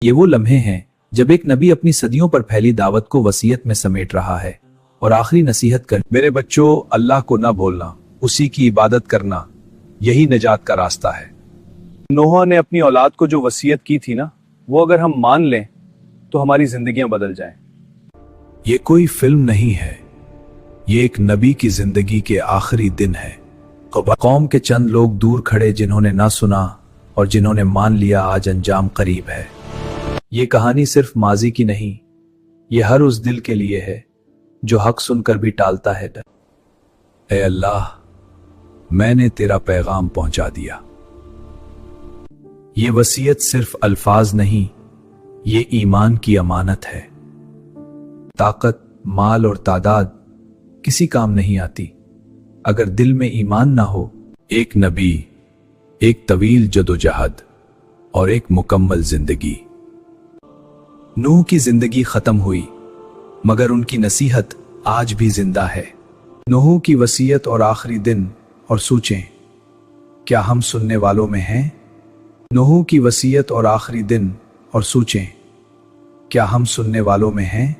یہ وہ لمحے ہیں جب ایک نبی اپنی صدیوں پر پھیلی دعوت کو وصیت میں سمیٹ رہا ہے اور آخری نصیحت کر میرے بچوں اللہ کو نہ بھولنا، اسی کی عبادت کرنا، یہی نجات کا راستہ ہے۔ نوح نے اپنی اولاد کو جو وصیت کی تھی نا، وہ اگر ہم مان لیں تو ہماری زندگیاں بدل جائیں۔ یہ کوئی فلم نہیں ہے، یہ ایک نبی کی زندگی کے آخری دن ہے۔ قوم کے چند لوگ دور کھڑے جنہوں نے نہ سنا اور جنہوں نے مان لیا آج انجام قریب ہے۔ یہ کہانی صرف ماضی کی نہیں، یہ ہر اس دل کے لیے ہے جو حق سن کر بھی ٹالتا ہے۔ اے اللہ، میں نے تیرا پیغام پہنچا دیا۔ یہ وصیت صرف الفاظ نہیں، یہ ایمان کی امانت ہے۔ طاقت، مال اور تعداد کسی کام نہیں آتی اگر دل میں ایمان نہ ہو۔ ایک نبی، ایک طویل جدوجہد اور ایک مکمل زندگی۔ نوح کی زندگی ختم ہوئی مگر ان کی نصیحت آج بھی زندہ ہے۔ نوح کی وصیت اور آخری دن، اور سوچیں کیا ہم سننے والوں میں ہیں؟ نوح کی وصیت اور آخری دن، اور سوچیں کیا ہم سننے والوں میں ہیں؟